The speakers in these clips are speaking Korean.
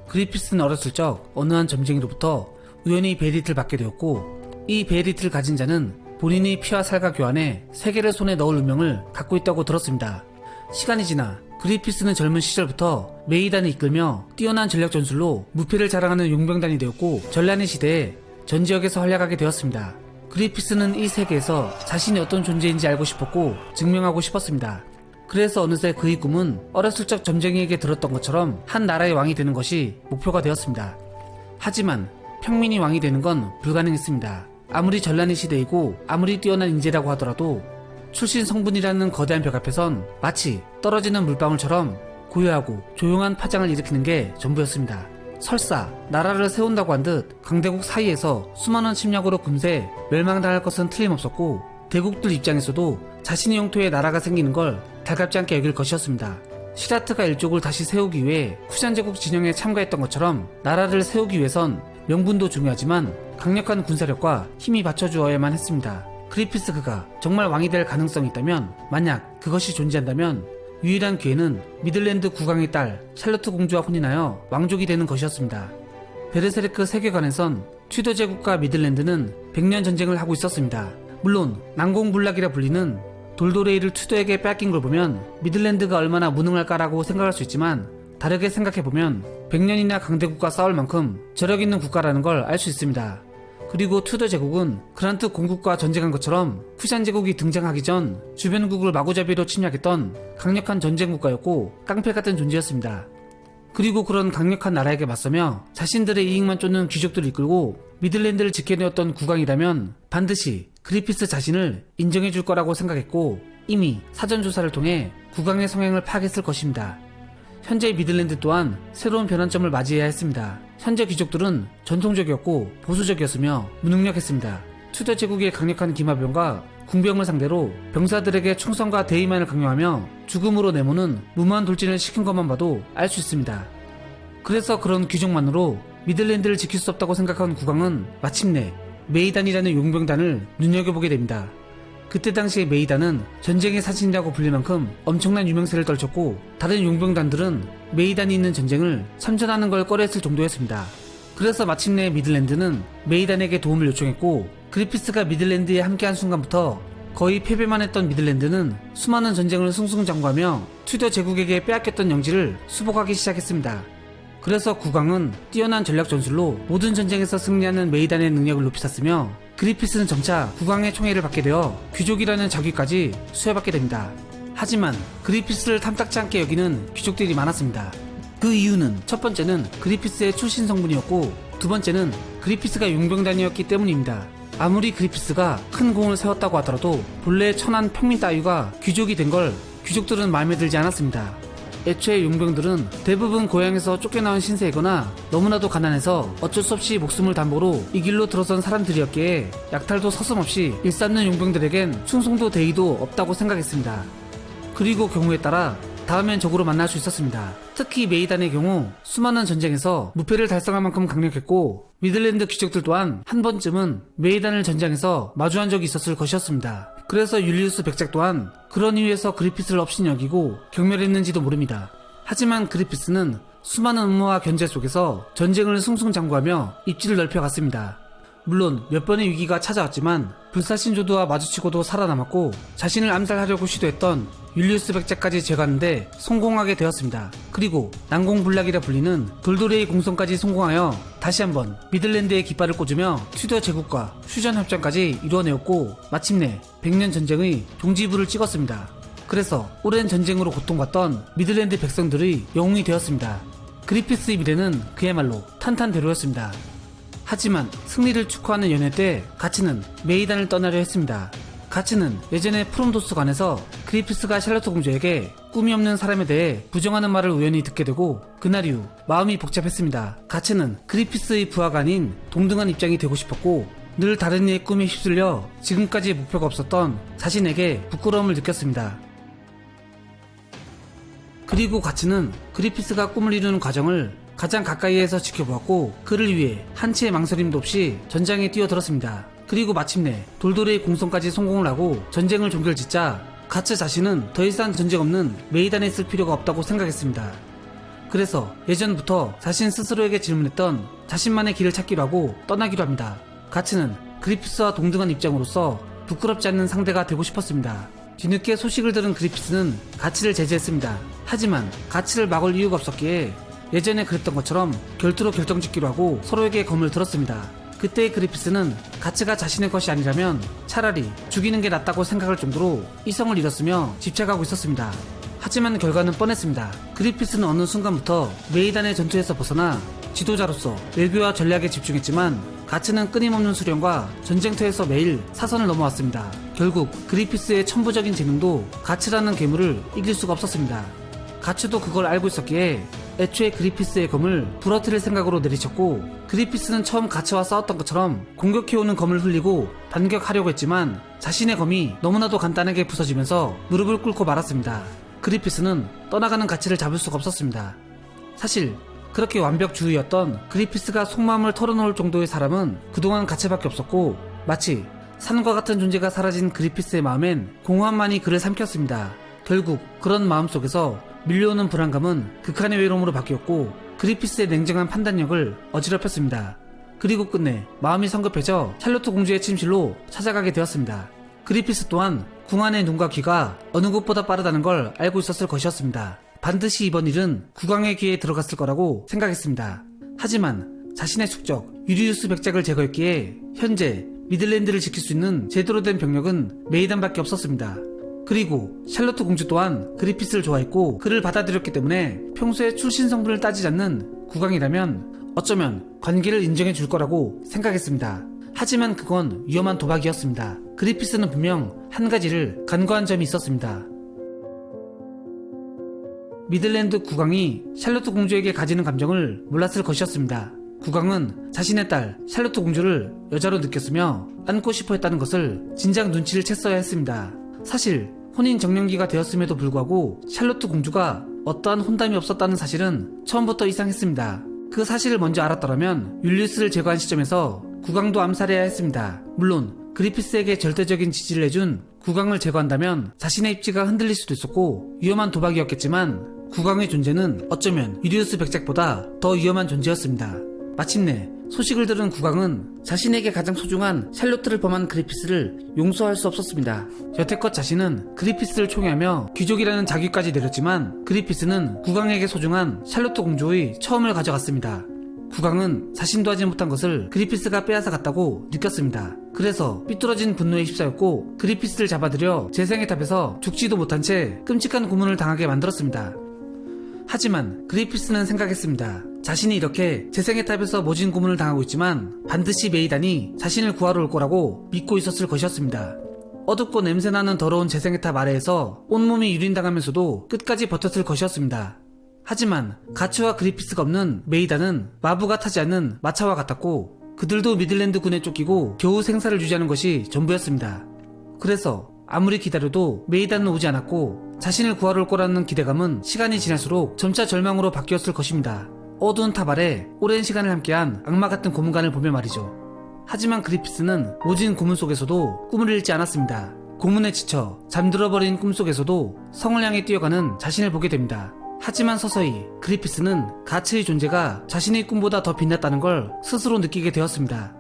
그리피스는 어렸을 적 어느 한 점쟁이로부터 우연히 베리틀을 받게 되었고, 이 베리틀을 가진 자는 본인이 피와 살과 교환해 세계를 손에 넣을 운명을 갖고 있다고 들었습니다. 시간이 지나 그리피스는 젊은 시절부터 메이단을 이끌며 뛰어난 전략 전술로 무패를 자랑하는 용병단이 되었고, 전란의 시대에 전 지역에서 활약하게 되었습니다. 그리피스는 이 세계에서 자신이 어떤 존재인지 알고 싶었고 증명하고 싶었습니다. 그래서 어느새 그의 꿈은 어렸을 적 점쟁이에게 들었던 것처럼 한 나라의 왕이 되는 것이 목표가 되었습니다. 하지만 평민이 왕이 되는 건 불가능했습니다. 아무리 전란의 시대이고 아무리 뛰어난 인재라고 하더라도 출신 성분이라는 거대한 벽 앞에선 마치 떨어지는 물방울처럼 고요하고 조용한 파장을 일으키는 게 전부였습니다. 설사 나라를 세운다고 한 듯 강대국 사이에서 수많은 침략으로 금세 멸망당할 것은 틀림없었고, 대국들 입장에서도 자신의 영토에 나라가 생기는 걸 달갑지 않게 여길 것이었습니다. 시라트가 일족을 다시 세우기 위해 쿠샨 제국 진영에 참가했던 것처럼 나라를 세우기 위해선 명분도 중요하지만 강력한 군사력과 힘이 받쳐주어야만 했습니다. 그리피스 그가 정말 왕이 될 가능성이 있다면, 만약 그것이 존재한다면 유일한 기회는 미들랜드 국왕의 딸 샬로트 공주와 혼인하여 왕족이 되는 것이었습니다. 베르세르크 세계관에선 튜더 제국과 미들랜드는 100년 전쟁을 하고 있었습니다. 물론 난공불락이라 불리는 돌도레이를 튜더에게 뺏긴 걸 보면 미들랜드가 얼마나 무능할까라고 생각할 수 있지만, 다르게 생각해보면 100년이나 강대국과 싸울 만큼 저력 있는 국가라는 걸 알 수 있습니다. 그리고 튜더 제국은 그란트 공국과 전쟁한 것처럼 쿠샨 제국이 등장하기 전 주변국을 마구잡이로 침략했던 강력한 전쟁 국가였고 깡패 같은 존재였습니다. 그리고 그런 강력한 나라에게 맞서며 자신들의 이익만 쫓는 귀족들을 이끌고 미들랜드를 지켜내었던 국왕이라면 반드시 그리피스 자신을 인정해줄 거라고 생각했고, 이미 사전조사를 통해 국왕의 성향을 파악했을 것입니다. 현재 미들랜드 또한 새로운 변환점을 맞이해야 했습니다. 현재 귀족들은 전통적이었고 보수적이었으며 무능력했습니다. 튜더 제국의 강력한 기마병과 궁병을 상대로 병사들에게 충성과 대의만을 강요하며 죽음으로 내모는 무모한 돌진을 시킨 것만 봐도 알 수 있습니다. 그래서 그런 귀족만으로 미들랜드를 지킬 수 없다고 생각한 국왕은 마침내 메이단이라는 용병단을 눈여겨보게 됩니다. 그때 당시에 메이단은 전쟁의 사신이라고 불릴 만큼 엄청난 유명세를 떨쳤고, 다른 용병단들은 메이단이 있는 전쟁을 참전하는 걸 꺼려했을 정도였습니다. 그래서 마침내 미들랜드는 메이단에게 도움을 요청했고, 그리피스가 미들랜드에 함께한 순간부터 거의 패배만 했던 미들랜드는 수많은 전쟁을 승승장구하며 튜더 제국에게 빼앗겼던 영지를 수복하기 시작했습니다. 그래서 국왕은 뛰어난 전략 전술로 모든 전쟁에서 승리하는 메이단의 능력을 높이 샀으며, 그리피스는 점차 국왕의 총애를 받게 되어 귀족이라는 자귀까지 수여받게 됩니다. 하지만 그리피스를 탐탁지 않게 여기는 귀족들이 많았습니다. 그 이유는 첫 번째는 그리피스의 출신 성분이었고, 두 번째는 그리피스가 용병단이었기 때문입니다. 아무리 그리피스가 큰 공을 세웠다고 하더라도 본래 천한 평민 따위가 귀족이 된 걸 귀족들은 마음에 들지 않았습니다. 애초에 용병들은 대부분 고향에서 쫓겨나온 신세이거나 너무나도 가난해서 어쩔 수 없이 목숨을 담보로 이 길로 들어선 사람들이었기에 약탈도 서슴없이 일삼는 용병들에겐 충성도 대의도 없다고 생각했습니다. 그리고 경우에 따라 다음엔 적으로 만날 수 있었습니다. 특히 메이단의 경우 수많은 전쟁에서 무패를 달성할 만큼 강력했고, 미들랜드 귀족들 또한 한 번쯤은 메이단을 전장에서 마주한 적이 있었을 것이었습니다. 그래서 율리우스 백작 또한 그런 이유에서 그리피스를 업신 여기고 경멸했는지도 모릅니다. 하지만 그리피스는 수많은 음모와 견제 속에서 전쟁을 승승장구하며 입지를 넓혀갔습니다. 물론 몇 번의 위기가 찾아왔지만 불사신조드와 마주치고도 살아남았고, 자신을 암살하려고 시도했던 율리우스 백작까지 제거하는데 성공하게 되었습니다. 그리고 난공불락이라 불리는 돌도레이 공성까지 성공하여 다시 한번 미들랜드의 깃발을 꽂으며 튜더 제국과 휴전협정까지 이루어내었고, 마침내 100년 전쟁의 종지부를 찍었습니다. 그래서 오랜 전쟁으로 고통받던 미들랜드 백성들의 영웅이 되었습니다. 그리피스의 미래는 그야말로 탄탄대로였습니다. 하지만 승리를 축하하는 연회 때 가츠는 메이단을 떠나려 했습니다. 가츠는 예전에 프롬도스 관에서 그리피스가 샬로트 공주에게 꿈이 없는 사람에 대해 부정하는 말을 우연히 듣게 되고, 그날 이후 마음이 복잡했습니다. 가츠는 그리피스의 부하가 아닌 동등한 입장이 되고 싶었고, 늘 다른 이의 꿈에 휩쓸려 지금까지 목표가 없었던 자신에게 부끄러움을 느꼈습니다. 그리고 가츠는 그리피스가 꿈을 이루는 과정을 가장 가까이에서 지켜보았고, 그를 위해 한치의 망설임도 없이 전장에 뛰어들었습니다. 그리고 마침내 돌도레이 공성까지 성공을 하고 전쟁을 종결짓자 가츠 자신은 더 이상 전쟁 없는 메이단에 있을 필요가 없다고 생각했습니다. 그래서 예전부터 자신 스스로에게 질문했던 자신만의 길을 찾기로 하고 떠나기로 합니다. 가츠는 그리피스와 동등한 입장으로서 부끄럽지 않는 상대가 되고 싶었습니다. 뒤늦게 소식을 들은 그리피스는 가츠를 제지했습니다. 하지만 가츠를 막을 이유가 없었기에 예전에 그랬던 것처럼 결투로 결정짓기로 하고 서로에게 검을 들었습니다. 그때의 그리피스는 가츠가 자신의 것이 아니라면 차라리 죽이는 게 낫다고 생각할 정도로 이성을 잃었으며 집착하고 있었습니다. 하지만 결과는 뻔했습니다. 그리피스는 어느 순간부터 메이단의 전투에서 벗어나 지도자로서 외교와 전략에 집중했지만 가츠는 끊임없는 수련과 전쟁터에서 매일 사선을 넘어왔습니다. 결국 그리피스의 천부적인 재능도 가츠라는 괴물을 이길 수가 없었습니다. 가츠도 그걸 알고 있었기에 애초에 그리피스의 검을 부러뜨릴 생각으로 내리쳤고, 그리피스는 처음 가츠와 싸웠던 것처럼 공격해오는 검을 흘리고 반격하려고 했지만 자신의 검이 너무나도 간단하게 부서지면서 무릎을 꿇고 말았습니다. 그리피스는 떠나가는 가츠를 잡을 수가 없었습니다. 사실 그렇게 완벽주의였던 그리피스가 속마음을 털어놓을 정도의 사람은 그동안 가츠밖에 없었고, 마치 산과 같은 존재가 사라진 그리피스의 마음엔 공허함만이 그를 삼켰습니다. 결국 그런 마음속에서 밀려오는 불안감은 극한의 외로움으로 바뀌었고, 그리피스의 냉정한 판단력을 어지럽혔습니다. 그리고 끝내 마음이 성급해져 샬로트 공주의 침실로 찾아가게 되었습니다. 그리피스 또한 궁안의 눈과 귀가 어느 곳보다 빠르다는 걸 알고 있었을 것이었습니다. 반드시 이번 일은 국왕의 귀에 들어갔을 거라고 생각했습니다. 하지만 자신의 숙적 유리우스 백작을 제거했기에 현재 미들랜드를 지킬 수 있는 제대로 된 병력은 메이단밖에 없었습니다. 그리고 샬로트 공주 또한 그리피스를 좋아했고 그를 받아들였기 때문에 평소에 출신 성분을 따지지 않는 국왕이라면 어쩌면 관계를 인정해 줄 거라고 생각했습니다. 하지만 그건 위험한 도박이었습니다. 그리피스는 분명 한 가지를 간과한 점이 있었습니다. 미들랜드 국왕이 샬로트 공주에게 가지는 감정을 몰랐을 것이었습니다. 국왕은 자신의 딸 샬로트 공주를 여자로 느꼈으며 안고 싶어 했다는 것을 진작 눈치를 챘어야 했습니다. 사실 혼인 정년기가 되었음에도 불구하고 샬로트 공주가 어떠한 혼담이 없었다는 사실은 처음부터 이상했습니다. 그 사실을 먼저 알았더라면 율리우스를 제거한 시점에서 국왕도 암살해야 했습니다. 물론 그리피스에게 절대적인 지지를 해준 국왕을 제거한다면 자신의 입지가 흔들릴 수도 있었고 위험한 도박이었겠지만, 국왕의 존재는 어쩌면 유리우스 백작보다 더 위험한 존재였습니다. 마침내 소식을 들은 국왕은 자신에게 가장 소중한 샬로트를 범한 그리피스를 용서할 수 없었습니다. 여태껏 자신은 그리피스를 총애하며 귀족이라는 자귀까지 내렸지만 그리피스는 국왕에게 소중한 샬로트 공주의 처음을 가져갔습니다. 국왕은 자신도 하지 못한 것을 그리피스가 빼앗아 갔다고 느꼈습니다. 그래서 삐뚤어진 분노에 휩싸였고 그리피스를 잡아들여 재생의 탑에서 죽지도 못한 채 끔찍한 고문을 당하게 만들었습니다. 하지만 그리피스는 생각했습니다. 자신이 이렇게 재생의 탑에서 모진 고문을 당하고 있지만 반드시 메이단이 자신을 구하러 올 거라고 믿고 있었을 것이었습니다. 어둡고 냄새나는 더러운 재생의 탑 아래에서 온몸이 유린당하면서도 끝까지 버텼을 것이었습니다. 하지만 가츠와 그리피스가 없는 메이단은 마부가 타지 않는 마차와 같았고 그들도 미들랜드 군에 쫓기고 겨우 생사를 유지하는 것이 전부였습니다. 그래서 아무리 기다려도 메이단은 오지 않았고 자신을 구하러 올 거라는 기대감은 시간이 지날수록 점차 절망으로 바뀌었을 것입니다. 어두운 탑 아래 오랜 시간을 함께한 악마 같은 고문관을 보며 말이죠. 하지만 그리피스는 모진 고문 속에서도 꿈을 잃지 않았습니다. 고문에 지쳐 잠들어버린 꿈속에서도 성을 향해 뛰어가는 자신을 보게 됩니다. 하지만 서서히 그리피스는 가츠의 존재가 자신의 꿈보다 더 빛났다는 걸 스스로 느끼게 되었습니다.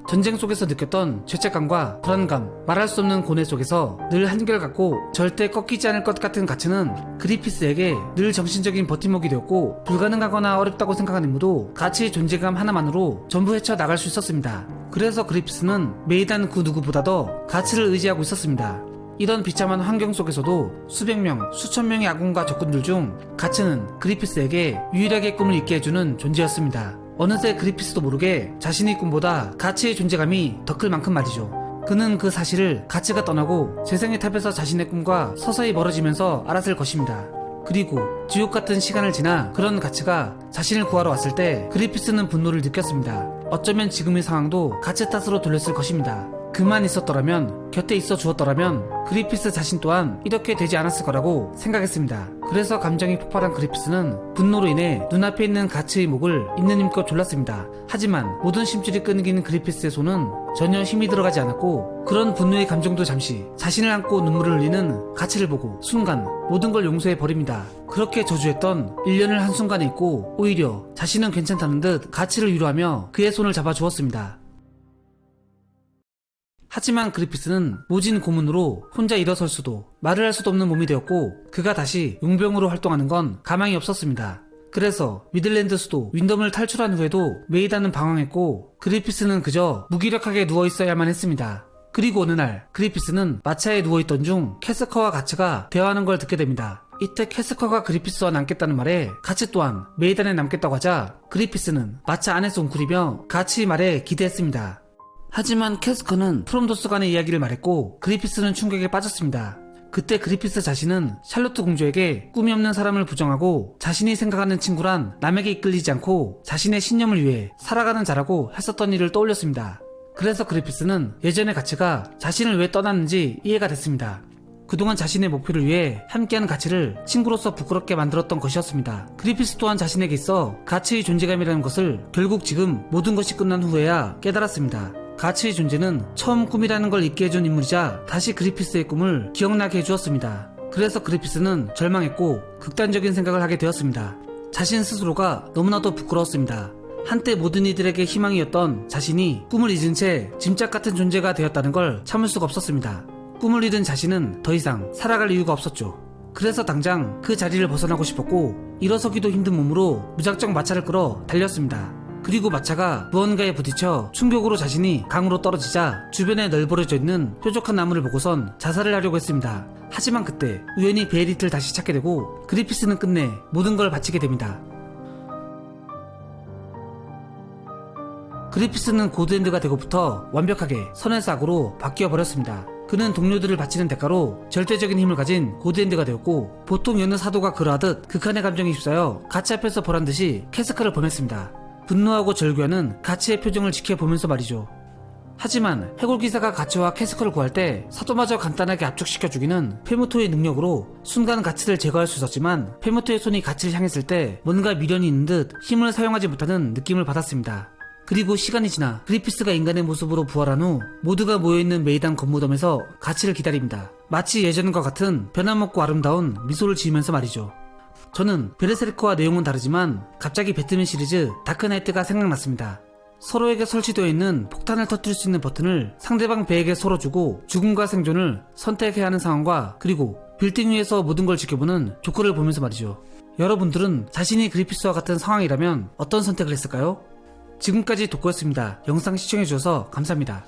전쟁 속에서 느꼈던 죄책감과 불안감, 말할 수 없는 고뇌 속에서 늘 한결같고 절대 꺾이지 않을 것 같은 가츠는 그리피스에게 늘 정신적인 버팀목이 되었고, 불가능하거나 어렵다고 생각한 임무도 가츠의 존재감 하나만으로 전부 헤쳐나갈 수 있었습니다. 그래서 그리피스는 메이단 그 누구보다도 가츠를 의지하고 있었습니다. 이런 비참한 환경 속에서도 수백 명, 수천 명의 아군과 적군들 중 가츠는 그리피스에게 유일하게 꿈을 잊게 해주는 존재였습니다. 어느새 그리피스도 모르게 자신의 꿈보다 가츠의 존재감이 더 클 만큼 말이죠. 그는 그 사실을 가츠가 떠나고 재생의 탑에서 자신의 꿈과 서서히 멀어지면서 알았을 것입니다. 그리고 지옥 같은 시간을 지나 그런 가츠가 자신을 구하러 왔을 때 그리피스는 분노를 느꼈습니다. 어쩌면 지금의 상황도 가츠 탓으로 돌렸을 것입니다. 그만 있었더라면, 곁에 있어 주었더라면 그리피스 자신 또한 이렇게 되지 않았을 거라고 생각했습니다. 그래서 감정이 폭발한 그리피스는 분노로 인해 눈앞에 있는 가츠의 목을 있는 힘껏 졸랐습니다. 하지만 모든 심줄이 끊긴 그리피스의 손은 전혀 힘이 들어가지 않았고, 그런 분노의 감정도 잠시 자신을 안고 눈물을 흘리는 가츠를 보고 순간 모든 걸 용서해 버립니다. 그렇게 저주했던 1년을 한순간에 잊고 오히려 자신은 괜찮다는 듯 가츠를 위로하며 그의 손을 잡아 주었습니다. 하지만 그리피스는 모진 고문으로 혼자 일어설 수도 말을 할 수도 없는 몸이 되었고, 그가 다시 용병으로 활동하는 건 가망이 없었습니다. 그래서 미들랜드 수도 윈덤을 탈출한 후에도 메이다는 방황했고, 그리피스는 그저 무기력하게 누워있어야만 했습니다. 그리고 어느 날 그리피스는 마차에 누워있던 중 캐스커와 가츠가 대화하는 걸 듣게 됩니다. 이때 캐스커가 그리피스와 남겠다는 말에 가츠 또한 메이단에 남겠다고 하자 그리피스는 마차 안에서 웅크리며 가츠의 말에 기대했습니다. 하지만 캐스커는 프롬도스 간의 이야기를 말했고, 그리피스는 충격에 빠졌습니다. 그때 그리피스 자신은 샬로트 공주에게 꿈이 없는 사람을 부정하고 자신이 생각하는 친구란 남에게 이끌리지 않고 자신의 신념을 위해 살아가는 자라고 했었던 일을 떠올렸습니다. 그래서 그리피스는 예전의 가츠가 자신을 왜 떠났는지 이해가 됐습니다. 그동안 자신의 목표를 위해 함께하는 가츠를 친구로서 부끄럽게 만들었던 것이었습니다. 그리피스 또한 자신에게 있어 가츠의 존재감이라는 것을 결국 지금 모든 것이 끝난 후에야 깨달았습니다. 가츠의 존재는 처음 꿈이라는 걸 잊게 해준 인물이자 다시 그리피스의 꿈을 기억나게 해주었습니다. 그래서 그리피스는 절망했고 극단적인 생각을 하게 되었습니다. 자신 스스로가 너무나도 부끄러웠습니다. 한때 모든 이들에게 희망이었던 자신이 꿈을 잊은 채 짐짝 같은 존재가 되었다는 걸 참을 수가 없었습니다. 꿈을 잃은 자신은 더 이상 살아갈 이유가 없었죠. 그래서 당장 그 자리를 벗어나고 싶었고, 일어서기도 힘든 몸으로 무작정 마차를 끌어 달렸습니다. 그리고 마차가 무언가에 부딪혀 충격으로 자신이 강으로 떨어지자 주변에 널브러져 있는 뾰족한 나무를 보고선 자살을 하려고 했습니다. 하지만 그때 우연히 베리트를 다시 찾게 되고 그리피스는 끝내 모든 걸 바치게 됩니다. 그리피스는 고드핸드가 되고부터 완벽하게 선에서 악으로 바뀌어 버렸습니다. 그는 동료들을 바치는 대가로 절대적인 힘을 가진 고드핸드가 되었고, 보통 여느 사도가 그러하듯 극한의 감정에 휩싸여 가치 앞에서 보란듯이 캐스카를 보냈습니다. 분노하고 절규하는 가츠의 표정을 지켜보면서 말이죠. 하지만 해골기사가 가츠와 캐스커를 구할 때 사도마저 간단하게 압축시켜 죽이는 페무토의 능력으로 순간 가츠를 제거할 수 있었지만, 페무토의 손이 가츠를 향했을 때 뭔가 미련이 있는 듯 힘을 사용하지 못하는 느낌을 받았습니다. 그리고 시간이 지나 그리피스가 인간의 모습으로 부활한 후 모두가 모여있는 메이단 건무덤에서 가츠를 기다립니다. 마치 예전과 같은 변함없고 아름다운 미소를 지으면서 말이죠. 저는 베르세르크와 내용은 다르지만 갑자기 배트맨 시리즈 다크나이트가 생각났습니다. 서로에게 설치되어 있는 폭탄을 터뜨릴 수 있는 버튼을 상대방 배에게 서로 주고 죽음과 생존을 선택해야 하는 상황과, 그리고 빌딩 위에서 모든 걸 지켜보는 조커를 보면서 말이죠. 여러분들은 자신이 그리피스와 같은 상황이라면 어떤 선택을 했을까요? 지금까지 돋구였습니다. 영상 시청해주셔서 감사합니다.